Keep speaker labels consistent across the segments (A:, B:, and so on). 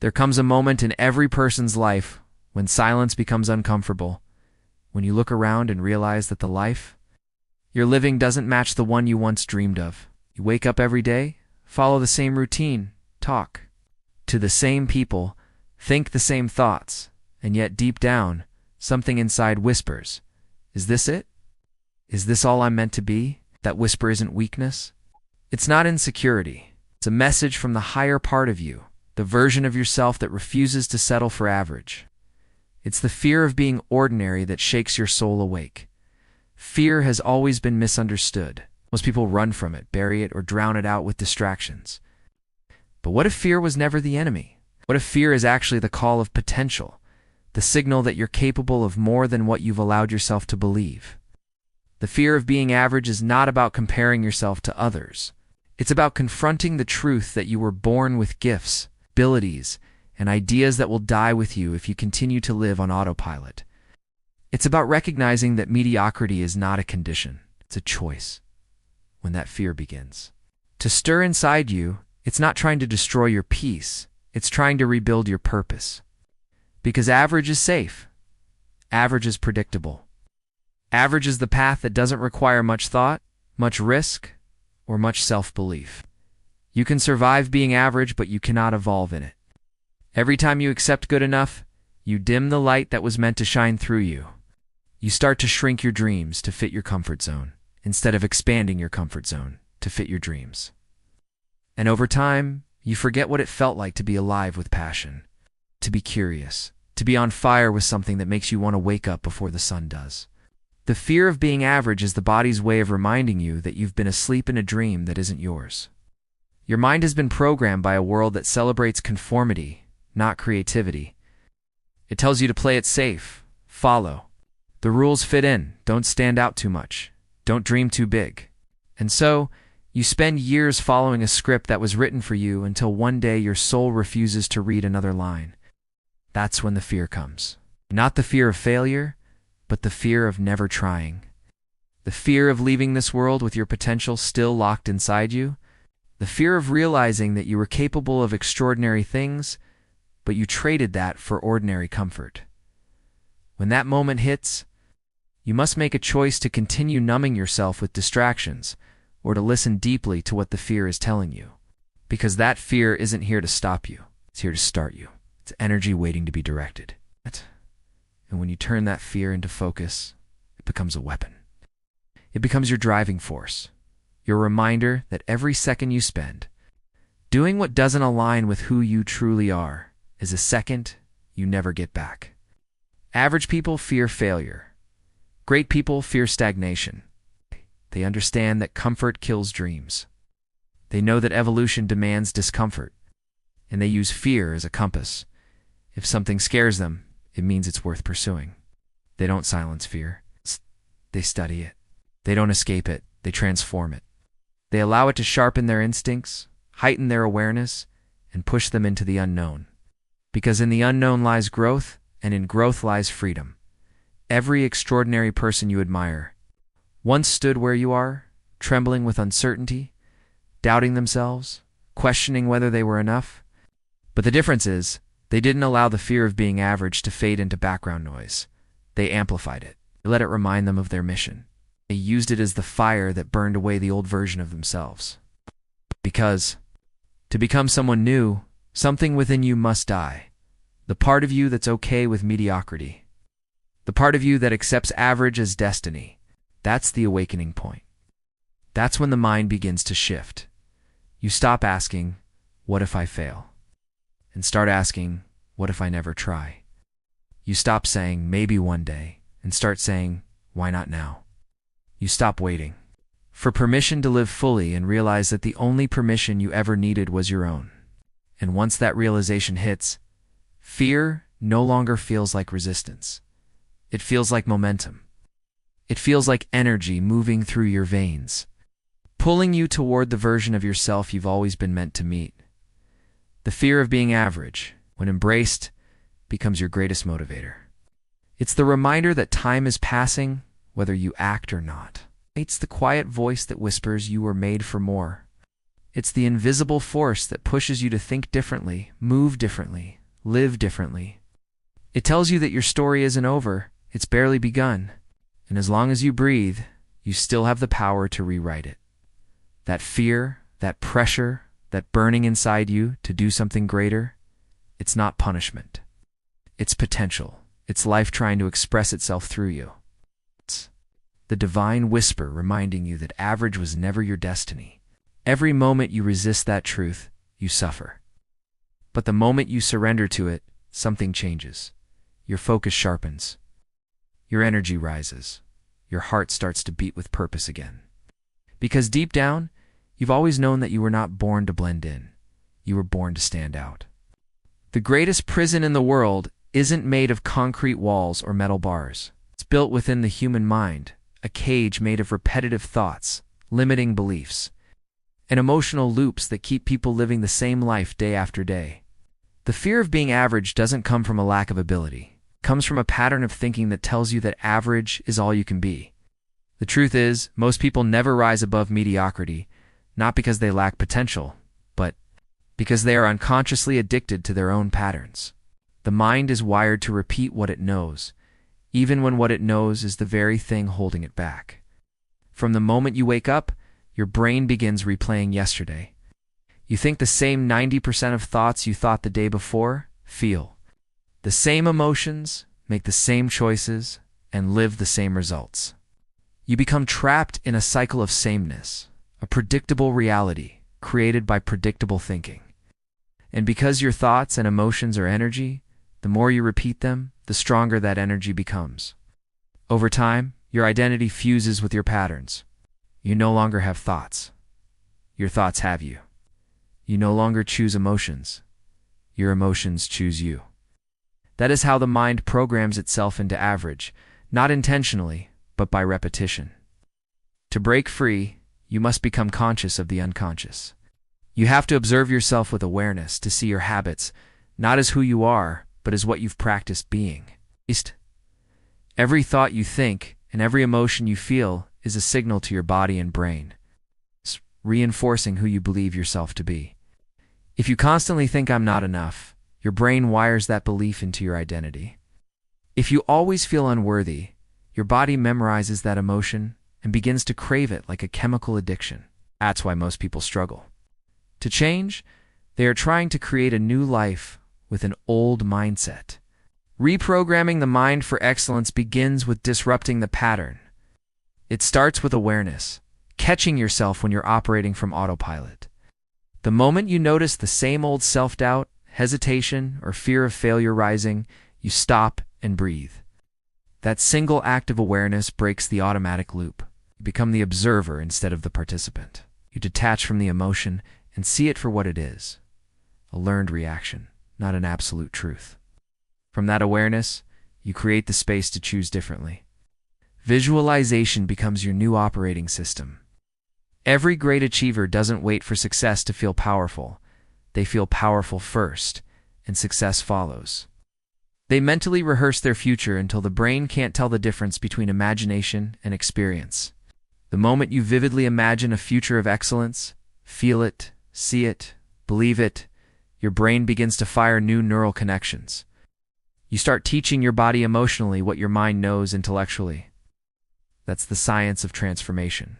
A: There comes a moment in every person's life when silence becomes uncomfortable, when you look around and realize that the life you're living doesn't match the one you once dreamed of. You wake up every day, follow the same routine, talk to the same people, think the same thoughts, and yet deep down, something inside whispers, "Is this it? Is this all I'm meant to be?" That whisper isn't weakness. It's not insecurity. It's a message from the higher part of you, the version of yourself that refuses to settle for average. It's the fear of being ordinary that shakes your soul awake. Fear has always been misunderstood. Most people run from it, bury it, or drown it out with distractions. But what if fear was never the enemy? What if fear is actually the call of potential, the signal that you're capable of more than what you've allowed yourself to believe? The fear of being average is not about comparing yourself to others. It's about confronting the truth that you were born with gifts, abilities, and ideas that will die with you if you continue to live on autopilot. It's about recognizing that mediocrity is not a condition, it's a choice. When that fear begins to stir inside you, it's not trying to destroy your peace, it's trying to rebuild your purpose. Because average is safe. Average is predictable. Average is the path that doesn't require much thought, much risk, or much self-belief. You can survive being average, but you cannot evolve in it. Every time you accept good enough, you dim the light that was meant to shine through you. You start to shrink your dreams to fit your comfort zone, instead of expanding your comfort zone to fit your dreams. And over time, you forget what it felt like to be alive with passion, to be curious, to be on fire with something that makes you want to wake up before the sun does. The fear of being average is the body's way of reminding you that you've been asleep in a dream that isn't yours. Your mind has been programmed by a world that celebrates conformity, not creativity. It tells you to play it safe, follow. The rules fit in, don't stand out too much, don't dream too big. And so, you spend years following a script that was written for you until one day your soul refuses to read another line. That's when the fear comes. Not the fear of failure, but the fear of never trying. The fear of leaving this world with your potential still locked inside you. The fear of realizing that you were capable of extraordinary things, but you traded that for ordinary comfort. When that moment hits, you must make a choice to continue numbing yourself with distractions, or to listen deeply to what the fear is telling you. Because that fear isn't here to stop you, it's here to start you. It's energy waiting to be directed. And when you turn that fear into focus, it becomes a weapon. It becomes your driving force, your reminder that every second you spend doing what doesn't align with who you truly are is a second you never get back. Average people fear failure. Great people fear stagnation. They understand that comfort kills dreams. They know that evolution demands discomfort, and they use fear as a compass. If something scares them, it means it's worth pursuing. They don't silence fear. They study it. They don't escape it. They transform it. They allow it to sharpen their instincts, heighten their awareness, and push them into the unknown. Because in the unknown lies growth, and in growth lies freedom. Every extraordinary person you admire once stood where you are, trembling with uncertainty, doubting themselves, questioning whether they were enough. But the difference is, they didn't allow the fear of being average to fade into background noise. They amplified it. They let it remind them of their mission. They used it as the fire that burned away the old version of themselves. Because, to become someone new, something within you must die. The part of you that's okay with mediocrity. The part of you that accepts average as destiny. That's the awakening point. That's when the mind begins to shift. You stop asking, "What if I fail?" and start asking, "What if I never try?" You stop saying, "Maybe one day," and start saying, "Why not now?" You stop waiting for permission to live fully and realize that the only permission you ever needed was your own. And once that realization hits, fear no longer feels like resistance. It feels like momentum. It feels like energy moving through your veins, pulling you toward the version of yourself you've always been meant to meet. The fear of being average, when embraced, becomes your greatest motivator. It's the reminder that time is passing, whether you act or not. It's the quiet voice that whispers you were made for more. It's the invisible force that pushes you to think differently, move differently, live differently. It tells you that your story isn't over, it's barely begun. And as long as you breathe, you still have the power to rewrite it. That fear, that pressure, that burning inside you to do something greater, it's not punishment. It's potential. It's life trying to express itself through you. It's the divine whisper reminding you that average was never your destiny. Every moment you resist that truth, you suffer. But the moment you surrender to it, something changes. Your focus sharpens. Your energy rises. Your heart starts to beat with purpose again. Because deep down, you've always known that you were not born to blend in. You were born to stand out. The greatest prison in the world isn't made of concrete walls or metal bars. It's built within the human mind, a cage made of repetitive thoughts, limiting beliefs, and emotional loops that keep people living the same life day after day. The fear of being average doesn't come from a lack of ability. It comes from a pattern of thinking that tells you that average is all you can be. The truth is, most people never rise above mediocrity, not because they lack potential, but because they are unconsciously addicted to their own patterns. The mind is wired to repeat what it knows, even when what it knows is the very thing holding it back. From the moment you wake up, your brain begins replaying yesterday. You think the same 90% of thoughts you thought the day before, feel the same emotions, make the same choices, and live the same results. You become trapped in a cycle of sameness, a predictable reality created by predictable thinking. And because your thoughts and emotions are energy, the more you repeat them, the stronger that energy becomes. Over time, your identity fuses with your patterns. You no longer have thoughts. Your thoughts have you. You no longer choose emotions. Your emotions choose you. That is how the mind programs itself into average, not intentionally, but by repetition. To break free, you must become conscious of the unconscious. You have to observe yourself with awareness to see your habits, not as who you are, but as what you've practiced being. Every thought you think and every emotion you feel is a signal to your body and brain, reinforcing who you believe yourself to be. If you constantly think I'm not enough, your brain wires that belief into your identity. If you always feel unworthy, your body memorizes that emotion and begins to crave it like a chemical addiction. That's why most people struggle. To change, they are trying to create a new life with an old mindset. Reprogramming the mind for excellence begins with disrupting the pattern. It starts with awareness, catching yourself when you're operating from autopilot. The moment you notice the same old self-doubt, hesitation, or fear of failure rising, you stop and breathe. That single act of awareness breaks the automatic loop. You become the observer instead of the participant. You detach from the emotion and see it for what it is, a learned reaction, not an absolute truth. From that awareness, you create the space to choose differently. Visualization becomes your new operating system. Every great achiever doesn't wait for success to feel powerful. They feel powerful first, and success follows. They mentally rehearse their future until the brain can't tell the difference between imagination and experience. The moment you vividly imagine a future of excellence, feel it, see it, believe it, your brain begins to fire new neural connections. You start teaching your body emotionally what your mind knows intellectually. That's the science of transformation.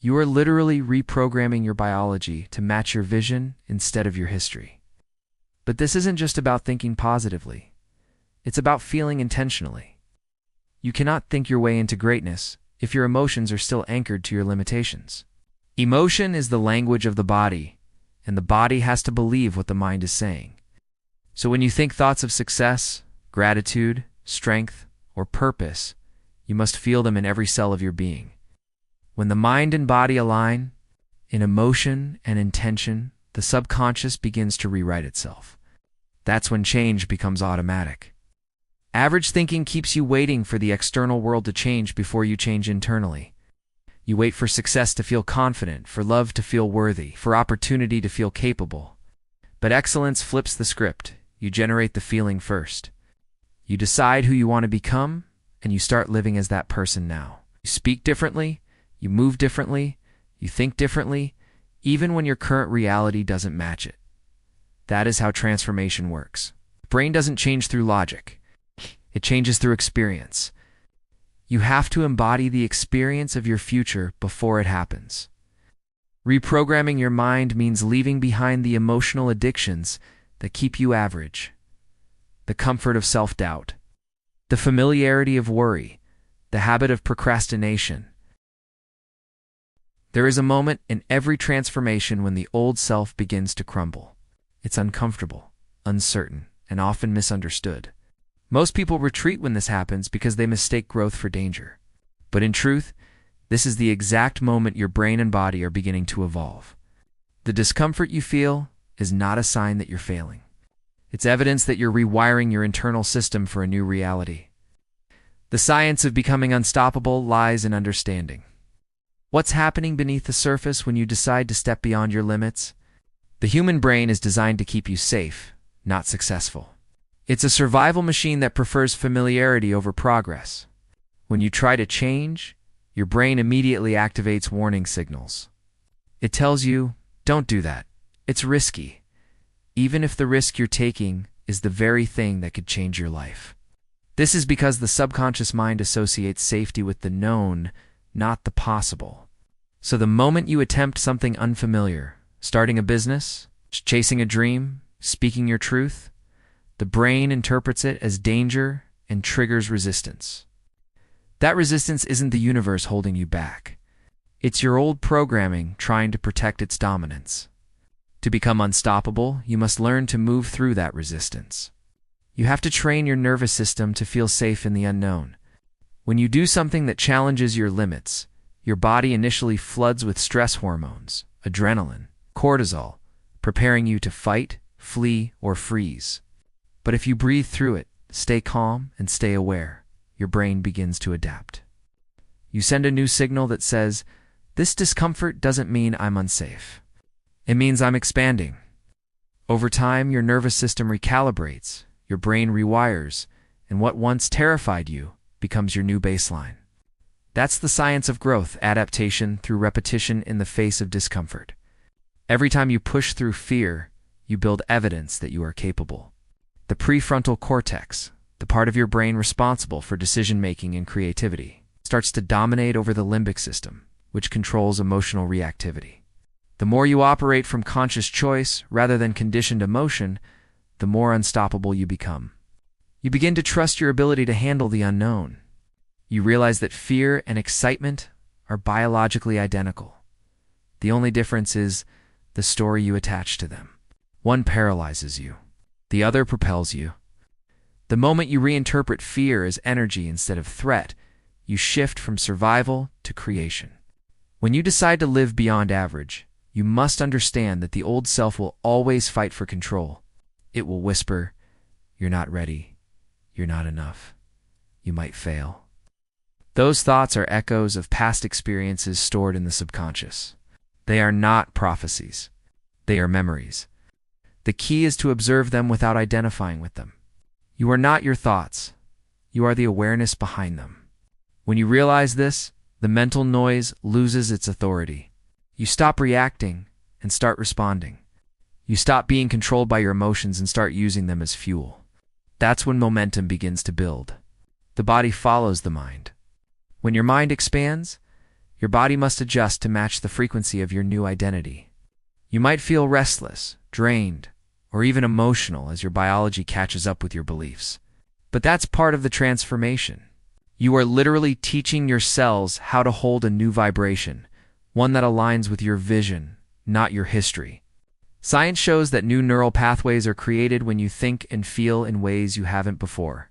A: You are literally reprogramming your biology to match your vision instead of your history. But this isn't just about thinking positively. It's about feeling intentionally. You cannot think your way into greatness if your emotions are still anchored to your limitations. Emotion is the language of the body, and the body has to believe what the mind is saying. So when you think thoughts of success, gratitude, strength, or purpose, you must feel them in every cell of your being. When the mind and body align, in emotion and intention, the subconscious begins to rewrite itself. That's when change becomes automatic. Average thinking keeps you waiting for the external world to change before you change internally. You wait for success to feel confident, for love to feel worthy, for opportunity to feel capable. But excellence flips the script. You generate the feeling first. You decide who you want to become, and you start living as that person now. You speak differently, you move differently, you think differently, even when your current reality doesn't match it. That is how transformation works. The brain doesn't change through logic. It changes through experience. You have to embody the experience of your future before it happens. Reprogramming your mind means leaving behind the emotional addictions that keep you average, the comfort of self-doubt, the familiarity of worry, the habit of procrastination. There is a moment in every transformation when the old self begins to crumble. It's uncomfortable, uncertain, and often misunderstood. Most people retreat when this happens because they mistake growth for danger. But in truth, this is the exact moment your brain and body are beginning to evolve. The discomfort you feel is not a sign that you're failing. It's evidence that you're rewiring your internal system for a new reality. The science of becoming unstoppable lies in understanding what's happening beneath the surface when you decide to step beyond your limits. The human brain is designed to keep you safe, not successful. It's a survival machine that prefers familiarity over progress. When you try to change, your brain immediately activates warning signals. It tells you, don't do that. It's risky, even if the risk you're taking is the very thing that could change your life. This is because the subconscious mind associates safety with the known, not the possible. So the moment you attempt something unfamiliar, starting a business, chasing a dream, speaking your truth, the brain interprets it as danger and triggers resistance. That resistance isn't the universe holding you back. It's your old programming trying to protect its dominance. To become unstoppable, you must learn to move through that resistance. You have to train your nervous system to feel safe in the unknown. When you do something that challenges your limits, your body initially floods with stress hormones, adrenaline, cortisol, preparing you to fight, flee, or freeze. But if you breathe through it, stay calm, and stay aware, your brain begins to adapt. You send a new signal that says, this discomfort doesn't mean I'm unsafe. It means I'm expanding. Over time, your nervous system recalibrates, your brain rewires, and what once terrified you becomes your new baseline. That's the science of growth, adaptation through repetition in the face of discomfort. Every time you push through fear, you build evidence that you are capable. The prefrontal cortex, the part of your brain responsible for decision-making and creativity, starts to dominate over the limbic system, which controls emotional reactivity. The more you operate from conscious choice rather than conditioned emotion, the more unstoppable you become. You begin to trust your ability to handle the unknown. You realize that fear and excitement are biologically identical. The only difference is the story you attach to them. One paralyzes you. The other propels you. The moment you reinterpret fear as energy instead of threat, you shift from survival to creation. When you decide to live beyond average, you must understand that the old self will always fight for control. It will whisper, you're not ready. You're not enough. You might fail. Those thoughts are echoes of past experiences stored in the subconscious. They are not prophecies. They are memories. The key is to observe them without identifying with them. You are not your thoughts. You are the awareness behind them. When you realize this, the mental noise loses its authority. You stop reacting and start responding. You stop being controlled by your emotions and start using them as fuel. That's when momentum begins to build. The body follows the mind. When your mind expands, your body must adjust to match the frequency of your new identity. You might feel restless, drained, or even emotional as your biology catches up with your beliefs. But that's part of the transformation. You are literally teaching your cells how to hold a new vibration, one that aligns with your vision, not your history. Science shows that new neural pathways are created when you think and feel in ways you haven't before.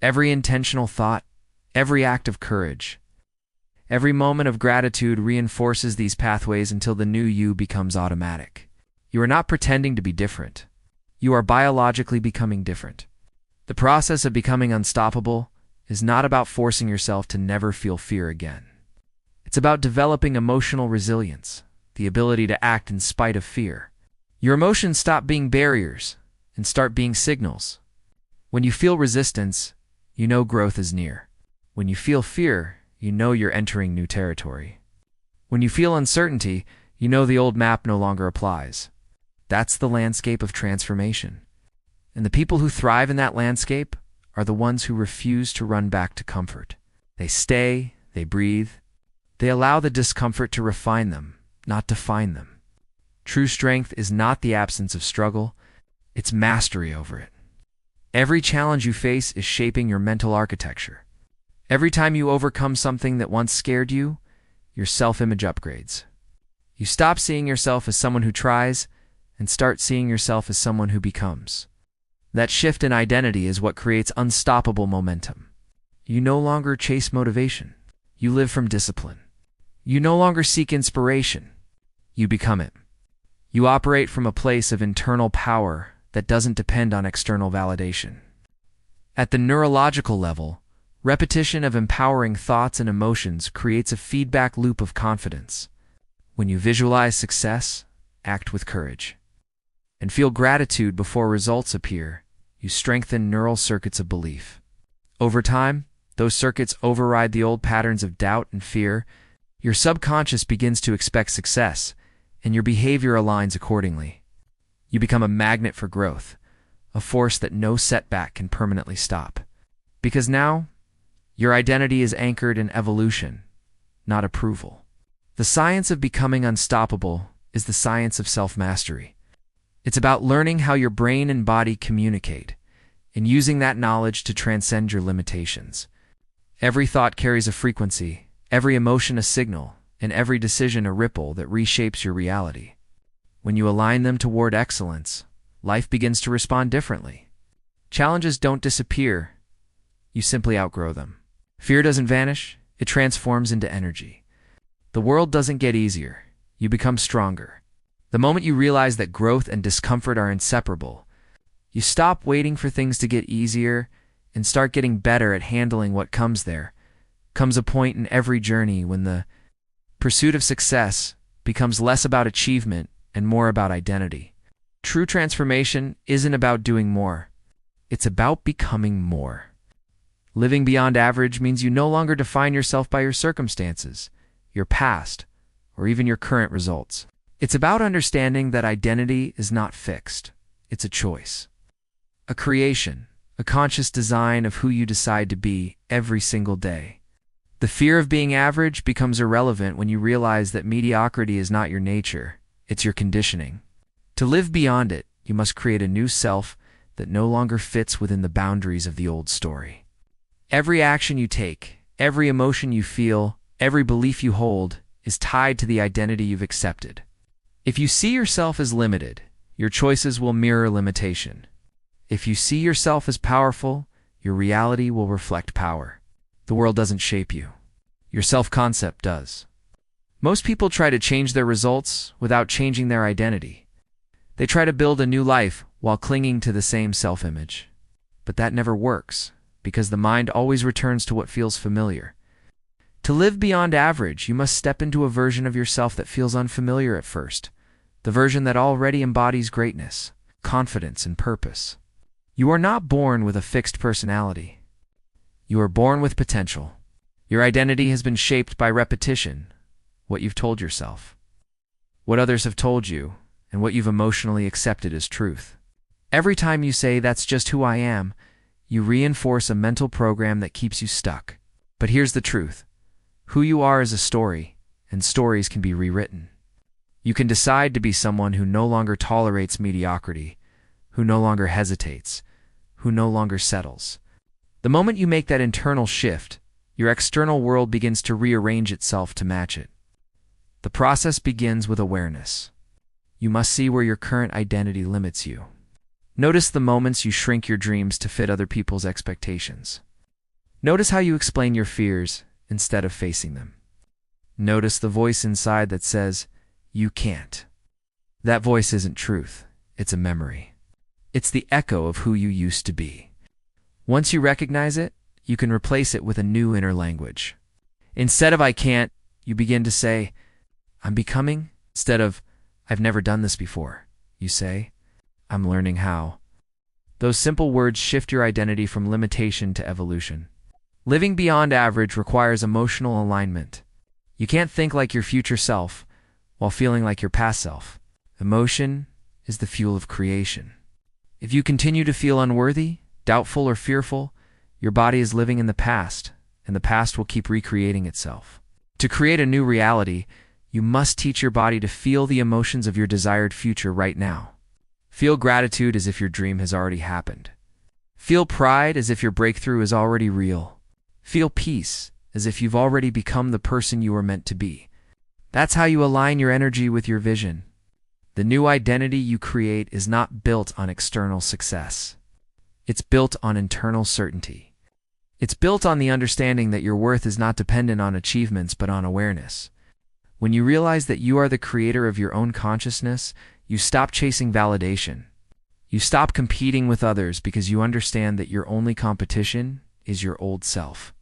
A: Every intentional thought, every act of courage, every moment of gratitude reinforces these pathways until the new you becomes automatic. You are not pretending to be different. You are biologically becoming different. The process of becoming unstoppable is not about forcing yourself to never feel fear again. It's about developing emotional resilience, the ability to act in spite of fear. Your emotions stop being barriers and start being signals. When you feel resistance, you know growth is near. When you feel fear, you know you're entering new territory. When you feel uncertainty, You know the old map no longer applies. That's the landscape of transformation. And the people who thrive in that landscape are the ones who refuse to run back to comfort. They stay, they breathe, they allow the discomfort to refine them, not define them. True strength is not the absence of struggle, it's mastery over it. Every challenge you face is shaping your mental architecture. Every time you overcome something that once scared you, your self-image upgrades. You stop seeing yourself as someone who tries and start seeing yourself as someone who becomes. That shift in identity is what creates unstoppable momentum. You no longer chase motivation. You live from discipline. You no longer seek inspiration. You become it. You operate from a place of internal power that doesn't depend on external validation. At the neurological level, repetition of empowering thoughts and emotions creates a feedback loop of confidence. When you visualize success, act with courage. And feel gratitude before results appear, you strengthen neural circuits of belief. Over time, those circuits override the old patterns of doubt and fear. Your subconscious begins to expect success, and your behavior aligns accordingly. You become a magnet for growth, a force that no setback can permanently stop. Because now, your identity is anchored in evolution, not approval. The science of becoming unstoppable is the science of self-mastery. It's about learning how your brain and body communicate, and using that knowledge to transcend your limitations. Every thought carries a frequency, every emotion a signal, and every decision a ripple that reshapes your reality. When you align them toward excellence, life begins to respond differently. Challenges don't disappear, you simply outgrow them. Fear doesn't vanish, it transforms into energy. The world doesn't get easier, you become stronger. The moment you realize that growth and discomfort are inseparable, you stop waiting for things to get easier and start getting better at handling what comes there. Comes a point in every journey when the pursuit of success becomes less about achievement and more about identity. True transformation isn't about doing more. It's about becoming more. Living beyond average means you no longer define yourself by your circumstances, your past, or even your current results. It's about understanding that identity is not fixed. It's a choice. A creation, a conscious design of who you decide to be every single day. The fear of being average becomes irrelevant when you realize that mediocrity is not your nature, it's your conditioning. To live beyond it, you must create a new self that no longer fits within the boundaries of the old story. Every action you take, every emotion you feel, every belief you hold is tied to the identity you've accepted. If you see yourself as limited, your choices will mirror limitation. If you see yourself as powerful, your reality will reflect power. The world doesn't shape you. Your self-concept does. Most people try to change their results without changing their identity. They try to build a new life while clinging to the same self-image. But that never works, because the mind always returns to what feels familiar. To live beyond average, you must step into a version of yourself that feels unfamiliar at first, the version that already embodies greatness, confidence, and purpose. You are not born with a fixed personality. You are born with potential. Your identity has been shaped by repetition, what you've told yourself, what others have told you, and what you've emotionally accepted as truth. Every time you say, "That's just who I am," you reinforce a mental program that keeps you stuck. But here's the truth. Who you are is a story, and stories can be rewritten. You can decide to be someone who no longer tolerates mediocrity, who no longer hesitates, who no longer settles. The moment you make that internal shift, your external world begins to rearrange itself to match it. The process begins with awareness. You must see where your current identity limits you. Notice the moments you shrink your dreams to fit other people's expectations. Notice how you explain your fears instead of facing them. Notice the voice inside that says, "You can't." That voice isn't truth, it's a memory. It's the echo of who you used to be. Once you recognize it, you can replace it with a new inner language. Instead of "I can't," you begin to say, "I'm becoming." Instead of "I've never done this before," you say, "I'm learning how." Those simple words shift your identity from limitation to evolution. Living beyond average requires emotional alignment. You can't think like your future self while feeling like your past self. Emotion is the fuel of creation. If you continue to feel unworthy, doubtful, or fearful, your body is living in the past, and the past will keep recreating itself. To create a new reality, you must teach your body to feel the emotions of your desired future right now. Feel gratitude as if your dream has already happened. Feel pride as if your breakthrough is already real. Feel peace as if you've already become the person you were meant to be. That's how you align your energy with your vision. The new identity you create is not built on external success. It's built on internal certainty. It's built on the understanding that your worth is not dependent on achievements but on awareness. When you realize that you are the creator of your own consciousness, you stop chasing validation. You stop competing with others because you understand that your only competition is your old self.